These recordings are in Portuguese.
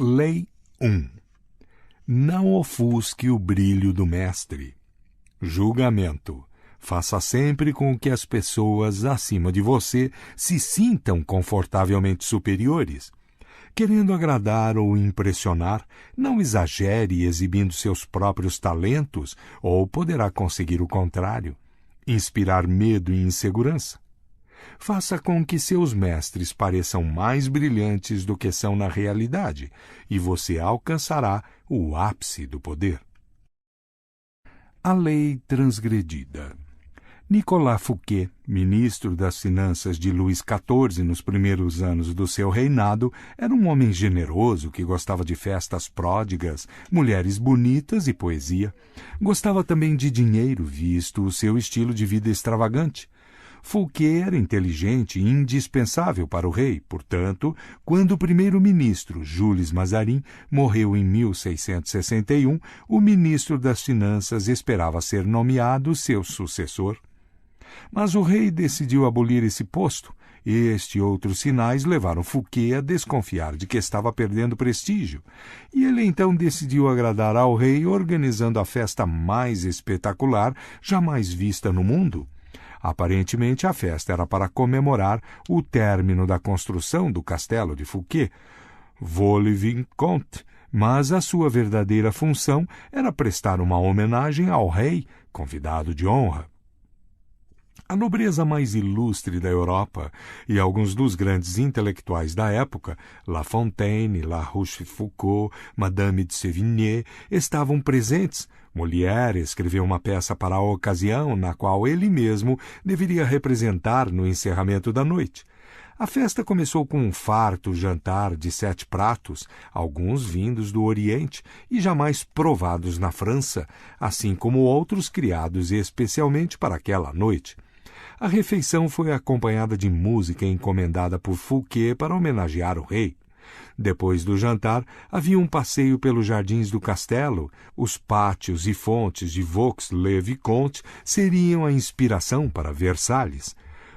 Lei 1. Não ofusque o brilho do mestre. Julgamento. Faça sempre com que as pessoas acima de você se sintam confortavelmente superiores. Querendo agradar ou impressionar, não exagere exibindo seus próprios talentos, ou poderá conseguir o contrário, inspirar medo e insegurança. Faça com que seus mestres pareçam mais brilhantes do que são na realidade, e você alcançará o ápice do poder. A lei transgredida. Nicolas Fouquet, ministro das Finanças de Luís XIV nos primeiros anos do seu reinado, era um homem generoso que gostava de festas pródigas, mulheres bonitas e poesia. Gostava também de dinheiro, visto o seu estilo de vida extravagante. Fouquet era inteligente e indispensável para o rei, portanto, quando o primeiro-ministro, Jules Mazarin, morreu em 1661, o ministro das Finanças esperava ser nomeado seu sucessor. Mas o rei decidiu abolir esse posto. Este e outros sinais levaram Fouquet a desconfiar de que estava perdendo prestígio, e ele então decidiu agradar ao rei organizando a festa mais espetacular jamais vista no mundo. Aparentemente, a festa era para comemorar o término da construção do castelo de Fouquet, Vaux-le-Vicomte, mas a sua verdadeira função era prestar uma homenagem ao rei, convidado de honra. A nobreza mais ilustre da Europa e alguns dos grandes intelectuais da época, La Fontaine, La Rochefoucauld, Madame de Sévigné, estavam presentes. Molière escreveu uma peça para a ocasião, na qual ele mesmo deveria representar no encerramento da noite. A festa começou com um farto jantar de 7 pratos, alguns vindos do Oriente e jamais provados na França, assim como outros criados especialmente para aquela noite. A refeição foi acompanhada de música encomendada por Fouquet para homenagear o rei. Depois do jantar, havia um passeio pelos jardins do castelo. Os pátios e fontes de Vaux-le-Vicomte seriam a inspiração para Versalhes.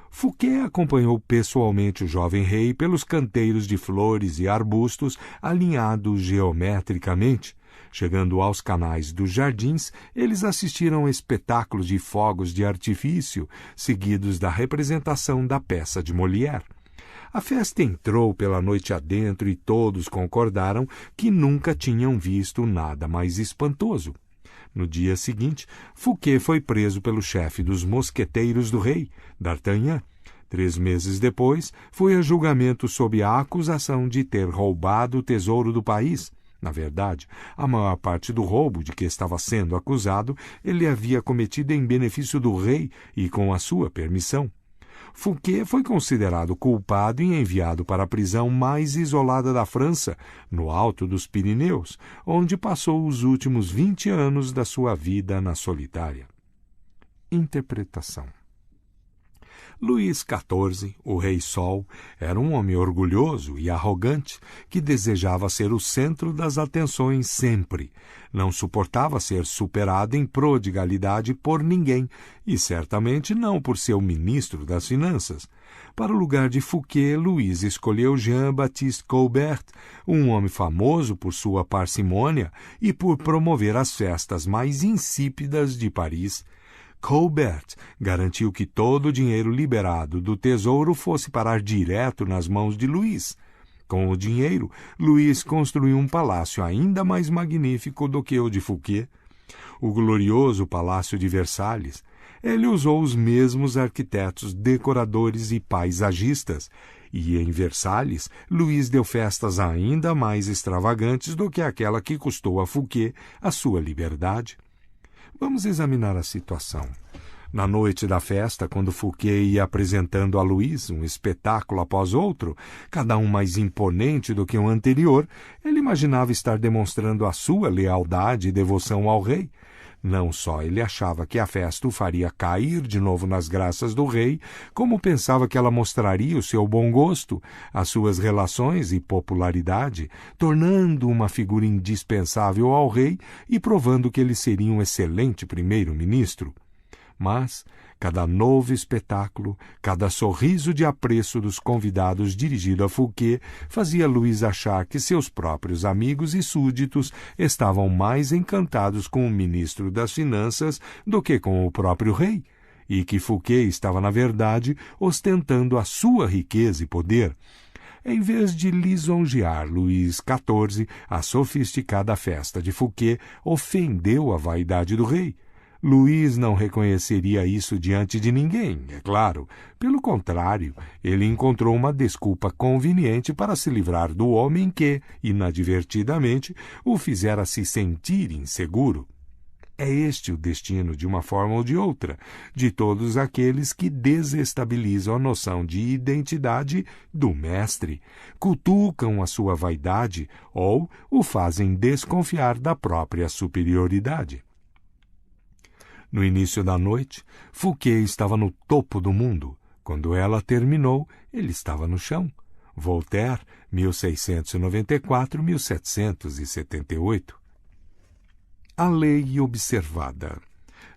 Fouquet acompanhou pessoalmente o jovem rei pelos canteiros de flores e arbustos alinhados geometricamente. Chegando aos canais dos jardins, eles assistiram a espetáculos de fogos de artifício, seguidos da representação da peça de Molière. A festa entrou pela noite adentro e todos concordaram que nunca tinham visto nada mais espantoso. No dia seguinte, Fouquet foi preso pelo chefe dos mosqueteiros do rei, D'Artagnan. 3 meses depois, foi a julgamento sob a acusação de ter roubado o tesouro do país. Na verdade, a maior parte do roubo de que estava sendo acusado ele havia cometido em benefício do rei e com a sua permissão. Fouquet foi considerado culpado e enviado para a prisão mais isolada da França, no alto dos Pirineus, onde passou os últimos 20 anos da sua vida na solitária. Interpretação. Luís XIV, o Rei Sol, era um homem orgulhoso e arrogante que desejava ser o centro das atenções sempre. Não suportava ser superado em prodigalidade por ninguém e certamente não por seu ministro das Finanças. Para o lugar de Fouquet, Luís escolheu Jean-Baptiste Colbert, um homem famoso por sua parcimônia e por promover as festas mais insípidas de Paris. Colbert garantiu que todo o dinheiro liberado do tesouro fosse parar direto nas mãos de Luís. Com o dinheiro, Luís construiu um palácio ainda mais magnífico do que o de Fouquet, o glorioso Palácio de Versalhes. Ele usou os mesmos arquitetos, decoradores e paisagistas, e em Versalhes, Luís deu festas ainda mais extravagantes do que aquela que custou a Fouquet a sua liberdade. Vamos examinar a situação. Na noite da festa, quando Fouquet ia apresentando a Luís um espetáculo após outro, cada um mais imponente do que o anterior, ele imaginava estar demonstrando a sua lealdade e devoção ao rei. Não só ele achava que a festa o faria cair de novo nas graças do rei, como pensava que ela mostraria o seu bom gosto, as suas relações e popularidade, tornando uma figura indispensável ao rei e provando que ele seria um excelente primeiro-ministro. Mas cada novo espetáculo, cada sorriso de apreço dos convidados dirigido a Fouquet fazia Louis achar que seus próprios amigos e súditos estavam mais encantados com o ministro das Finanças do que com o próprio rei, e que Fouquet estava, na verdade, ostentando a sua riqueza e poder. Em vez de lisonjear Luís XIV, a sofisticada festa de Fouquet ofendeu a vaidade do rei. Luís não reconheceria isso diante de ninguém, é claro. Pelo contrário, ele encontrou uma desculpa conveniente para se livrar do homem que, inadvertidamente, o fizera se sentir inseguro. É este o destino, de uma forma ou de outra, de todos aqueles que desestabilizam a noção de identidade do mestre, cutucam a sua vaidade ou o fazem desconfiar da própria superioridade. No início da noite, Fouquet estava no topo do mundo. Quando ela terminou, ele estava no chão. Voltaire, 1694-1778. A lei observada.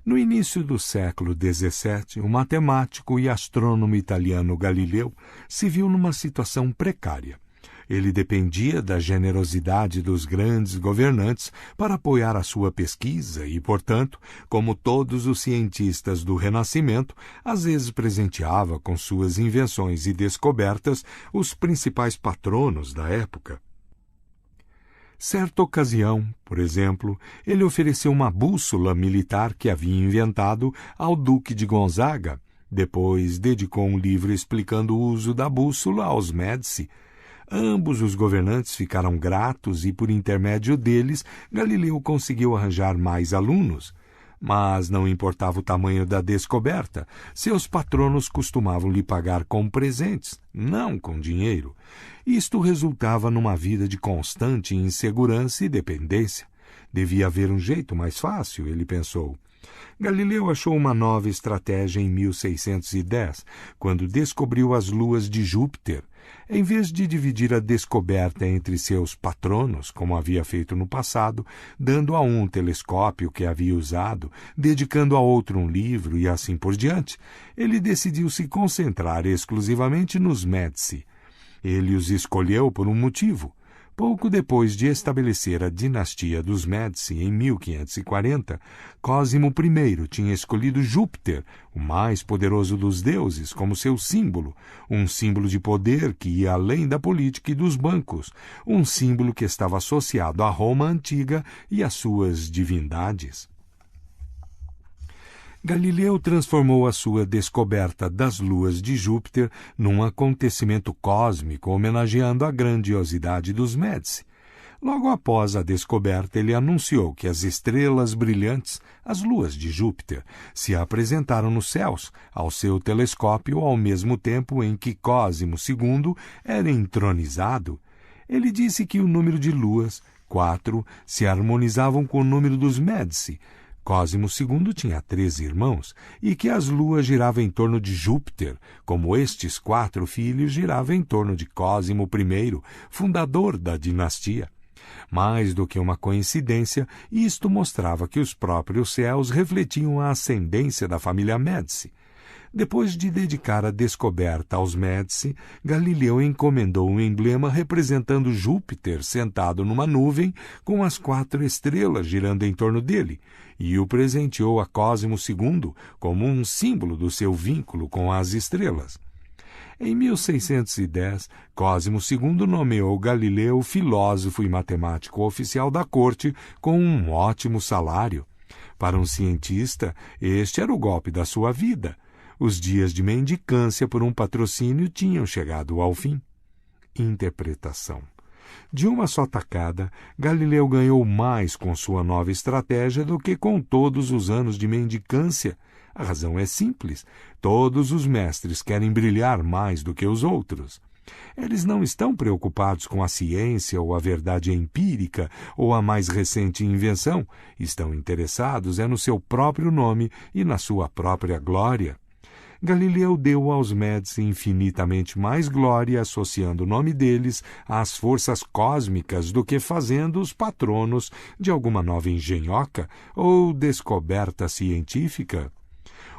No início do século XVII, o matemático e astrônomo italiano Galileu se viu numa situação precária. Ele dependia da generosidade dos grandes governantes para apoiar a sua pesquisa e, portanto, como todos os cientistas do Renascimento, às vezes presenteava com suas invenções e descobertas os principais patronos da época. Certa ocasião, por exemplo, ele ofereceu uma bússola militar que havia inventado ao Duque de Gonzaga. Depois dedicou um livro explicando o uso da bússola aos Médici. Ambos os governantes ficaram gratos e, por intermédio deles, Galileu conseguiu arranjar mais alunos. Mas não importava o tamanho da descoberta, seus patronos costumavam lhe pagar com presentes, não com dinheiro. Isto resultava numa vida de constante insegurança e dependência. Devia haver um jeito mais fácil, ele pensou. Galileu achou uma nova estratégia em 1610, quando descobriu as luas de Júpiter. Em vez de dividir a descoberta entre seus patronos, como havia feito no passado, dando a um telescópio que havia usado, dedicando a outro um livro e assim por diante, ele decidiu se concentrar exclusivamente nos Médici. Ele os escolheu por um motivo. Pouco depois de estabelecer a dinastia dos Médici em 1540, Cosimo I tinha escolhido Júpiter, o mais poderoso dos deuses, como seu símbolo, um símbolo de poder que ia além da política e dos bancos, um símbolo que estava associado à Roma antiga e às suas divindades. Galileu transformou a sua descoberta das luas de Júpiter num acontecimento cósmico homenageando a grandiosidade dos Médici. Logo após a descoberta, ele anunciou que as estrelas brilhantes, as luas de Júpiter, se apresentaram nos céus ao seu telescópio ao mesmo tempo em que Cosimo II era entronizado. Ele disse que o número de luas, 4, se harmonizavam com o número dos Médici. Cosimo II tinha 13 irmãos, e que as luas giravam em torno de Júpiter, como estes 4 filhos giravam em torno de Cosimo I, fundador da dinastia. Mais do que uma coincidência, isto mostrava que os próprios céus refletiam a ascendência da família Médici. Depois de dedicar a descoberta aos Médici, Galileu encomendou um emblema representando Júpiter sentado numa nuvem com as 4 estrelas girando em torno dele, e o presenteou a Cosimo II como um símbolo do seu vínculo com as estrelas. Em 1610, Cosimo II nomeou Galileu filósofo e matemático oficial da corte com um ótimo salário. Para um cientista, este era o golpe da sua vida. Os dias de mendicância por um patrocínio tinham chegado ao fim. Interpretação. De uma só tacada, Galileu ganhou mais com sua nova estratégia do que com todos os anos de mendicância. A razão é simples. Todos os mestres querem brilhar mais do que os outros. Eles não estão preocupados com a ciência ou a verdade empírica ou a mais recente invenção. Estão interessados no seu próprio nome e na sua própria glória. Galileu deu aos Médici infinitamente mais glória associando o nome deles às forças cósmicas do que fazendo-os patronos de alguma nova engenhoca ou descoberta científica.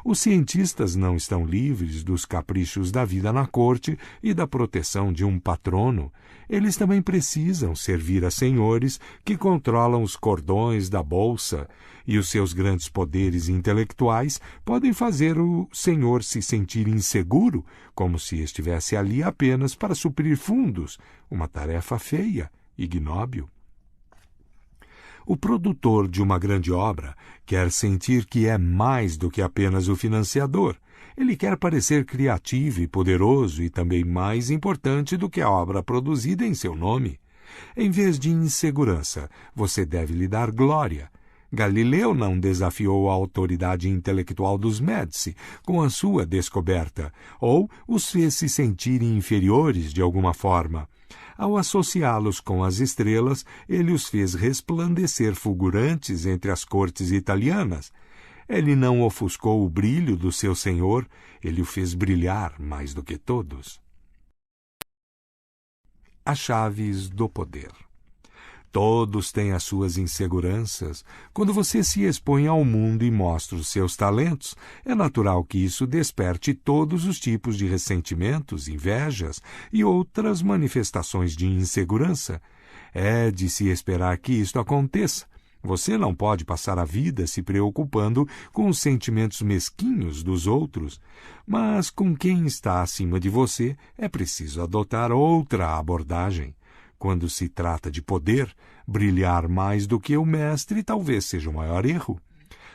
Os cientistas não estão livres dos caprichos da vida na corte e da proteção de um patrono. Eles também precisam servir a senhores que controlam os cordões da bolsa, e os seus grandes poderes intelectuais podem fazer o senhor se sentir inseguro, como se estivesse ali apenas para suprir fundos, uma tarefa feia, ignóbil. O produtor de uma grande obra quer sentir que é mais do que apenas o financiador. Ele quer parecer criativo e poderoso e também mais importante do que a obra produzida em seu nome. Em vez de insegurança, você deve lhe dar glória. Galileu não desafiou a autoridade intelectual dos Médici com a sua descoberta, ou os fez se sentirem inferiores de alguma forma. Ao associá-los com as estrelas, ele os fez resplandecer fulgurantes entre as cortes italianas. Ele não ofuscou o brilho do seu senhor, ele o fez brilhar mais do que todos. As chaves do poder. Todos têm as suas inseguranças. Quando você se expõe ao mundo e mostra os seus talentos, é natural que isso desperte todos os tipos de ressentimentos, invejas e outras manifestações de insegurança. É de se esperar que isto aconteça. Você não pode passar a vida se preocupando com os sentimentos mesquinhos dos outros, mas com quem está acima de você é preciso adotar outra abordagem. Quando se trata de poder, brilhar mais do que o mestre talvez seja o maior erro.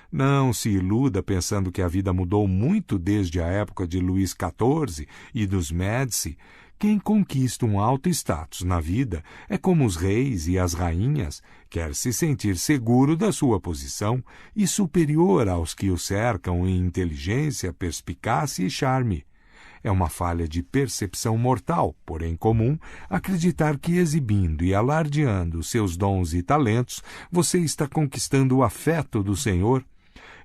Não se iluda pensando que a vida mudou muito desde a época de Luís XIV e dos Médici. Quem conquista um alto status na vida é como os reis e as rainhas, quer se sentir seguro da sua posição e superior aos que o cercam em inteligência, perspicácia e charme. É uma falha de percepção mortal, porém comum, acreditar que exibindo e alardeando seus dons e talentos, você está conquistando o afeto do Senhor.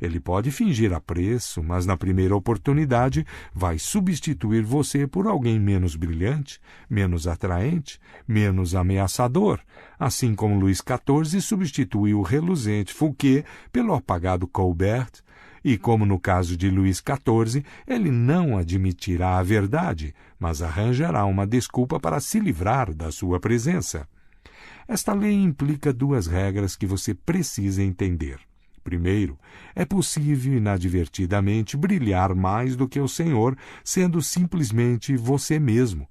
Ele pode fingir apreço, mas na primeira oportunidade vai substituir você por alguém menos brilhante, menos atraente, menos ameaçador, assim como Luís XIV substituiu o reluzente Fouquet pelo apagado Colbert. E como no caso de Luís XIV, ele não admitirá a verdade, mas arranjará uma desculpa para se livrar da sua presença. Esta lei implica duas regras que você precisa entender. Primeiro, é possível inadvertidamente brilhar mais do que o Senhor, sendo simplesmente você mesmo.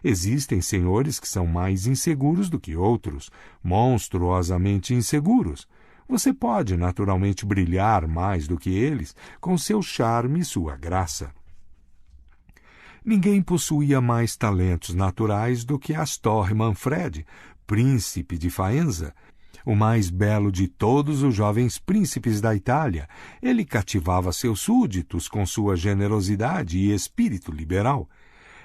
Existem senhores que são mais inseguros do que outros, monstruosamente inseguros. Você pode naturalmente brilhar mais do que eles com seu charme e sua graça. Ninguém possuía mais talentos naturais do que Astor Manfred, príncipe de Faenza, o mais belo de todos os jovens príncipes da Itália. Ele cativava seus súditos com sua generosidade e espírito liberal.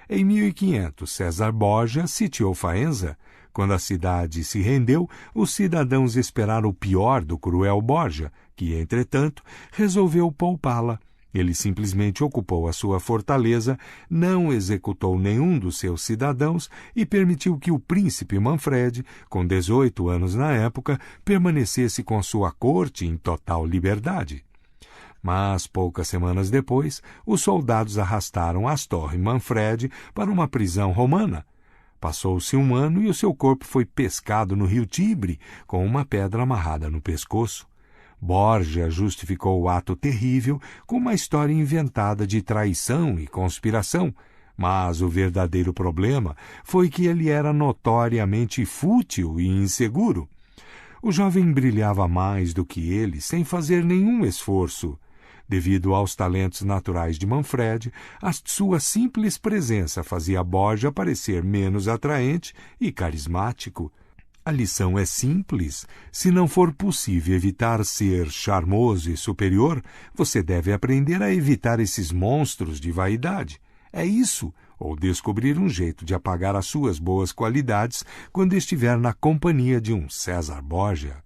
Em 1500, César Borgia sitiou Faenza. Quando a cidade se rendeu, os cidadãos esperaram o pior do cruel Borgia, que, entretanto, resolveu poupá-la. Ele simplesmente ocupou a sua fortaleza, não executou nenhum dos seus cidadãos e permitiu que o príncipe Manfred, com 18 anos na época, permanecesse com sua corte em total liberdade. Mas, poucas semanas depois, os soldados arrastaram Astor Manfred para uma prisão romana. Passou-se um ano e o seu corpo foi pescado no rio Tibre, com uma pedra amarrada no pescoço. Borgia justificou o ato terrível com uma história inventada de traição e conspiração, mas o verdadeiro problema foi que ele era notoriamente fútil e inseguro. O jovem brilhava mais do que ele sem fazer nenhum esforço. Devido aos talentos naturais de Manfred, a sua simples presença fazia Borgia parecer menos atraente e carismático. A lição é simples. Se não for possível evitar ser charmoso e superior, você deve aprender a evitar esses monstros de vaidade. É isso, ou descobrir um jeito de apagar as suas boas qualidades quando estiver na companhia de um César Borgia.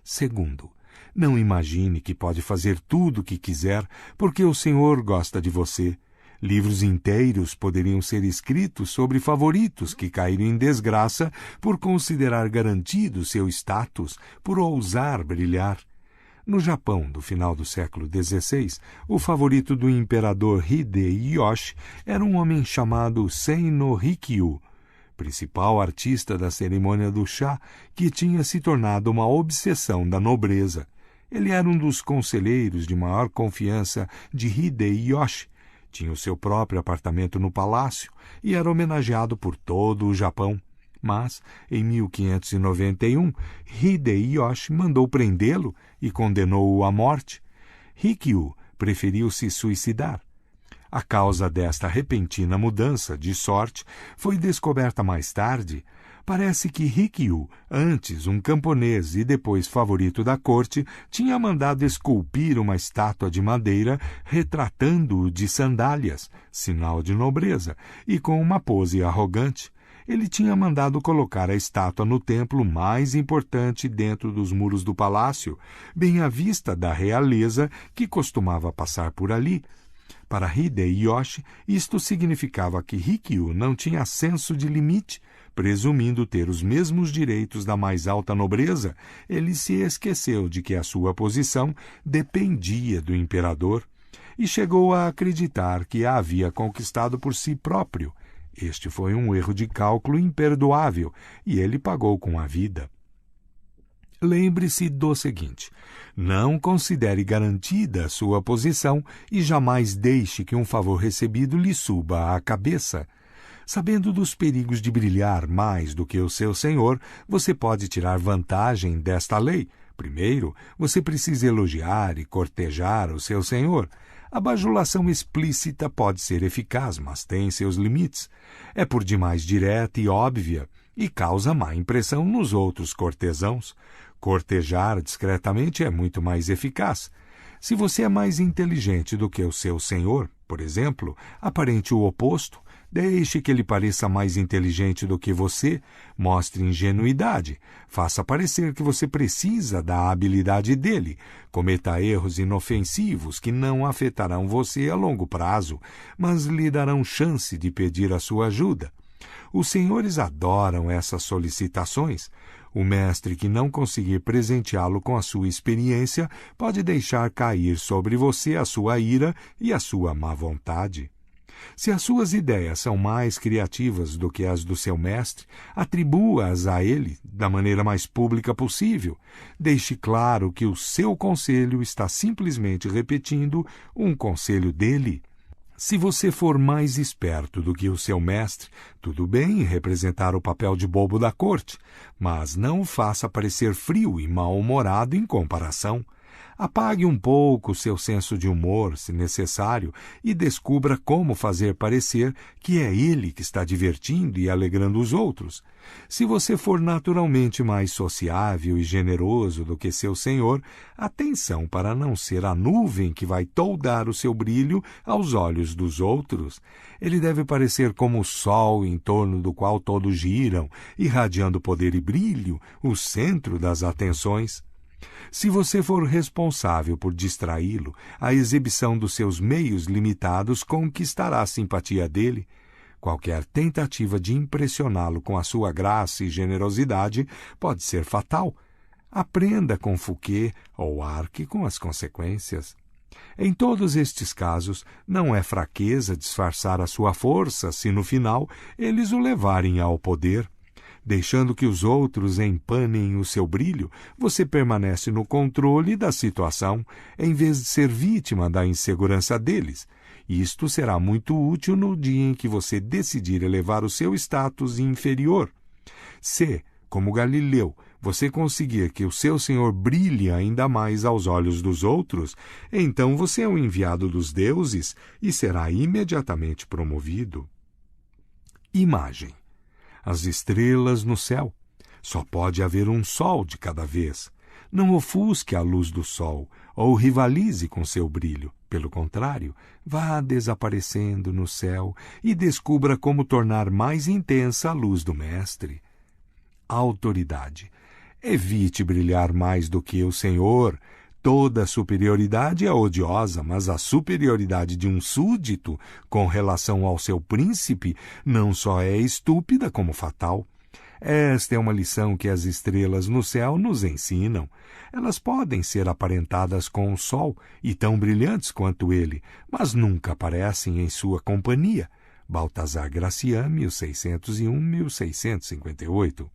Segundo, não imagine que pode fazer tudo o que quiser porque o Senhor gosta de você. Livros inteiros poderiam ser escritos sobre favoritos que caíram em desgraça por considerar garantido seu status, por ousar brilhar. No Japão do final do século XVI, o favorito do imperador Hideyoshi era um homem chamado Sei no Rikyu, principal artista da cerimônia do chá, que tinha se tornado uma obsessão da nobreza. Ele era um dos conselheiros de maior confiança de Hideyoshi, tinha o seu próprio apartamento no palácio e era homenageado por todo o Japão. Mas, em 1591, Hideyoshi mandou prendê-lo e condenou-o à morte. Rikyu preferiu se suicidar. A causa desta repentina mudança de sorte foi descoberta mais tarde. Parece que Rikyu, antes um camponês e depois favorito da corte, tinha mandado esculpir uma estátua de madeira retratando-o de sandálias, sinal de nobreza, e com uma pose arrogante. Ele tinha mandado colocar a estátua no templo mais importante dentro dos muros do palácio, bem à vista da realeza que costumava passar por ali. Para Hideyoshi, isto significava que Rikyu não tinha senso de limite. Presumindo ter os mesmos direitos da mais alta nobreza, ele se esqueceu de que a sua posição dependia do imperador e chegou a acreditar que a havia conquistado por si próprio. Este foi um erro de cálculo imperdoável e ele pagou com a vida. Lembre-se do seguinte: não considere garantida a sua posição e jamais deixe que um favor recebido lhe suba à cabeça. Sabendo dos perigos de brilhar mais do que o seu senhor, você pode tirar vantagem desta lei. Primeiro, você precisa elogiar e cortejar o seu senhor. A bajulação explícita pode ser eficaz, mas tem seus limites. É por demais direta e óbvia e causa má impressão nos outros cortesãos. Cortejar discretamente é muito mais eficaz. Se você é mais inteligente do que o seu senhor, por exemplo, aparente o oposto. Deixe que ele pareça mais inteligente do que você, mostre ingenuidade, faça parecer que você precisa da habilidade dele, cometa erros inofensivos que não afetarão você a longo prazo, mas lhe darão chance de pedir a sua ajuda. Os senhores adoram essas solicitações. O mestre que não conseguir presenteá-lo com a sua experiência pode deixar cair sobre você a sua ira e a sua má vontade. Se as suas ideias são mais criativas do que as do seu mestre, atribua-as a ele da maneira mais pública possível. Deixe claro que o seu conselho está simplesmente repetindo um conselho dele. Se você for mais esperto do que o seu mestre, tudo bem representar o papel de bobo da corte, mas não o faça parecer frio e mal-humorado em comparação. Apague um pouco o seu senso de humor, se necessário, e descubra como fazer parecer que é ele que está divertindo e alegrando os outros. Se você for naturalmente mais sociável e generoso do que seu senhor, atenção para não ser a nuvem que vai toldar o seu brilho aos olhos dos outros. Ele deve parecer como o sol em torno do qual todos giram, irradiando poder e brilho, o centro das atenções. Se você for responsável por distraí-lo, a exibição dos seus meios limitados conquistará a simpatia dele. Qualquer tentativa de impressioná-lo com a sua graça e generosidade pode ser fatal. Aprenda com Fouquet ou arque com as consequências. Em todos estes casos, não é fraqueza disfarçar a sua força se, no final, eles o levarem ao poder. Deixando que os outros empanem o seu brilho, você permanece no controle da situação, em vez de ser vítima da insegurança deles. Isto será muito útil no dia em que você decidir elevar o seu status inferior. Se, como Galileu, você conseguir que o seu senhor brilhe ainda mais aos olhos dos outros, então você é um enviado dos deuses e será imediatamente promovido. Imagem. As estrelas no céu. Só pode haver um sol de cada vez. Não ofusque a luz do sol ou rivalize com seu brilho. Pelo contrário, vá desaparecendo no céu e descubra como tornar mais intensa a luz do mestre. Autoridade. Evite brilhar mais do que o Senhor. Toda superioridade é odiosa, mas a superioridade de um súdito com relação ao seu príncipe não só é estúpida como fatal. Esta é uma lição que as estrelas no céu nos ensinam. Elas podem ser aparentadas com o sol e tão brilhantes quanto ele, mas nunca aparecem em sua companhia. Baltazar Gracian, 1601-1658.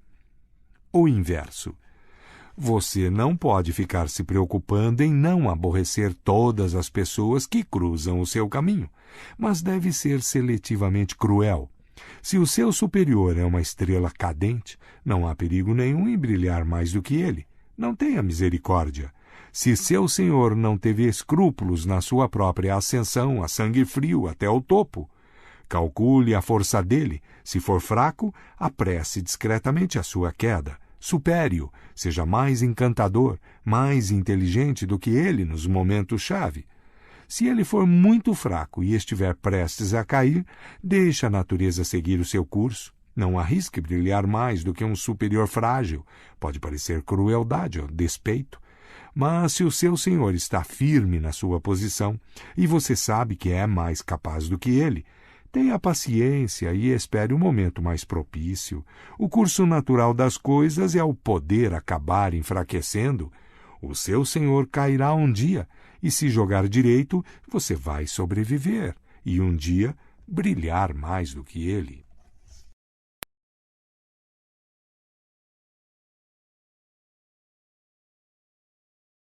O inverso. Você não pode ficar se preocupando em não aborrecer todas as pessoas que cruzam o seu caminho, mas deve ser seletivamente cruel. Se o seu superior é uma estrela cadente, não há perigo nenhum em brilhar mais do que ele. Não tenha misericórdia. Se seu senhor não teve escrúpulos na sua própria ascensão a sangue frio até o topo, calcule a força dele. Se for fraco, apresse discretamente a sua queda. Supere-o, seja mais encantador, mais inteligente do que ele nos momentos-chave. Se ele for muito fraco e estiver prestes a cair, deixe a natureza seguir o seu curso. Não arrisque brilhar mais do que um superior frágil. Pode parecer crueldade ou despeito. Mas se o seu senhor está firme na sua posição e você sabe que é mais capaz do que ele, tenha paciência e espere o momento mais propício. O curso natural das coisas é o poder acabar enfraquecendo. O seu senhor cairá um dia, e se jogar direito, você vai sobreviver, e um dia brilhar mais do que ele.